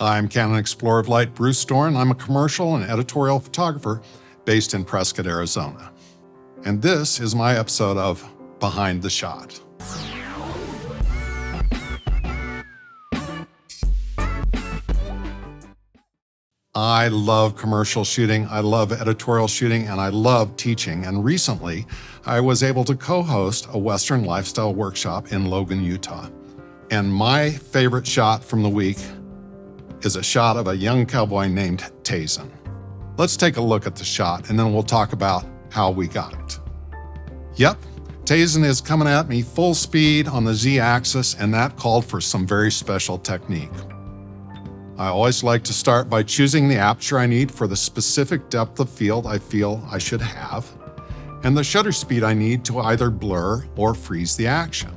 I'm Canon Explorer of Light Bruce Dorn. I'm a commercial and editorial photographer based in Prescott, Arizona. And this is my episode of Behind the Shot. I love commercial shooting, I love editorial shooting, and I love teaching. And recently, I was able to co-host a Western lifestyle workshop in Logan, Utah. And my favorite shot from the week is a shot of a young cowboy named Tazen. Let's take a look at the shot, and then we'll talk about how we got it. Yep, Tazen is coming at me full speed on the Z-axis, and that called for some very special technique. I always like to start by choosing the aperture I need for the specific depth of field I feel I should have, and the shutter speed I need to either blur or freeze the action.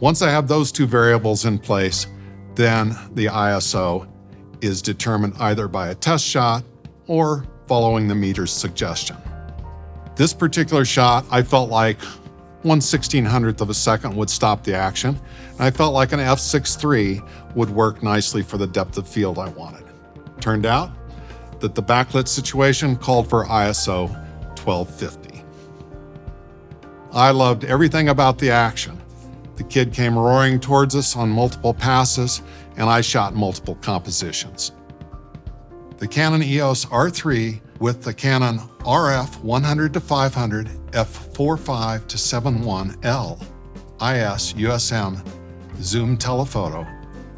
Once I have those two variables in place, then the ISO is determined either by a test shot or following the meter's suggestion. This particular shot, I felt like 1/1600th of a second would stop the action, and I felt like an f6.3 would work nicely for the depth of field I wanted. Turned out that the backlit situation called for ISO 1250. I loved everything about the action. The kid came roaring towards us on multiple passes, and I shot multiple compositions. The Canon EOS R3 with the Canon RF 100-500 f4.5-7.1L IS USM zoom telephoto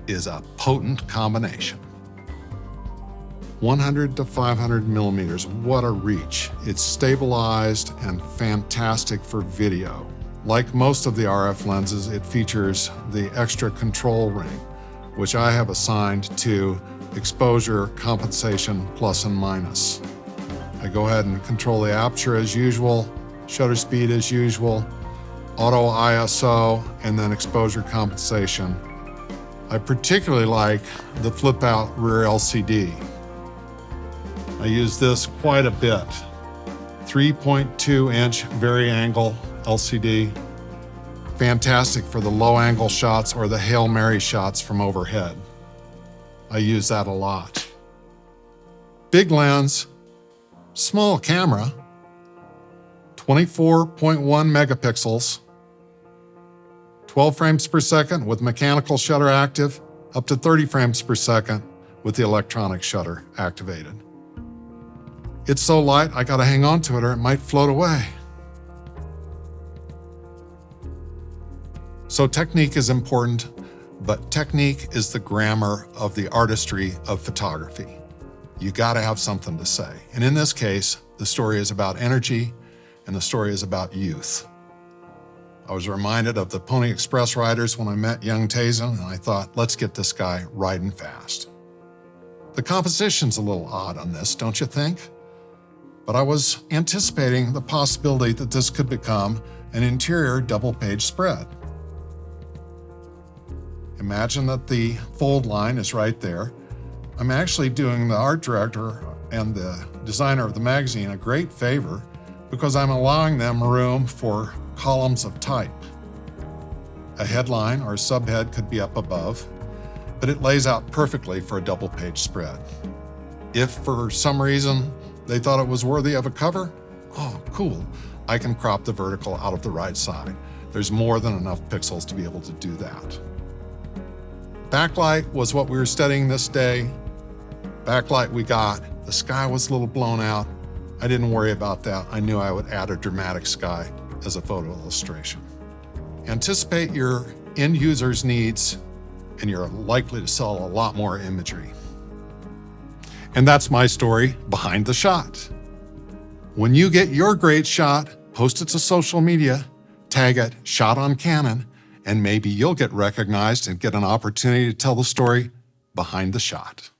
is a potent combination. 100-500 millimeters, what a reach. It's stabilized and fantastic for video. Like most of the RF lenses, it features the extra control ring, which I have assigned to exposure, compensation, plus and minus. I go ahead and control the aperture as usual, shutter speed as usual, auto ISO, and then exposure compensation. I particularly like the flip out rear LCD. I use this quite a bit. 3.2 inch vari-angle LCD. Fantastic for the low angle shots or the Hail Mary shots from overhead. I use that a lot. Big lens, small camera, 24.1 megapixels, 12 frames per second with mechanical shutter active, up to 30 frames per second with the electronic shutter activated. It's so light, I gotta hang on to it or it might float away. So technique is important, but technique is the grammar of the artistry of photography. You gotta have something to say. And in this case, the story is about energy and the story is about youth. I was reminded of the Pony Express riders when I met young Tazen, and I thought, let's get this guy riding fast. The composition's a little odd on this, don't you think? But I was anticipating the possibility that this could become an interior double-page spread. Imagine that the fold line is right there. I'm actually doing the art director and the designer of the magazine a great favor because I'm allowing them room for columns of type. A headline or a subhead could be up above, but it lays out perfectly for a double-page spread. If for some reason they thought it was worthy of a cover, oh, cool, I can crop the vertical out of the right side. There's more than enough pixels to be able to do that. Backlight was what we were studying this day. Backlight we got. The sky was a little blown out. I didn't worry about that. I knew I would add a dramatic sky as a photo illustration. Anticipate your end user's needs, and you're likely to sell a lot more imagery. And that's my story behind the shot. When you get your great shot, post it to social media, tag it Shot on Canon, and maybe you'll get recognized and get an opportunity to tell the story behind the shot.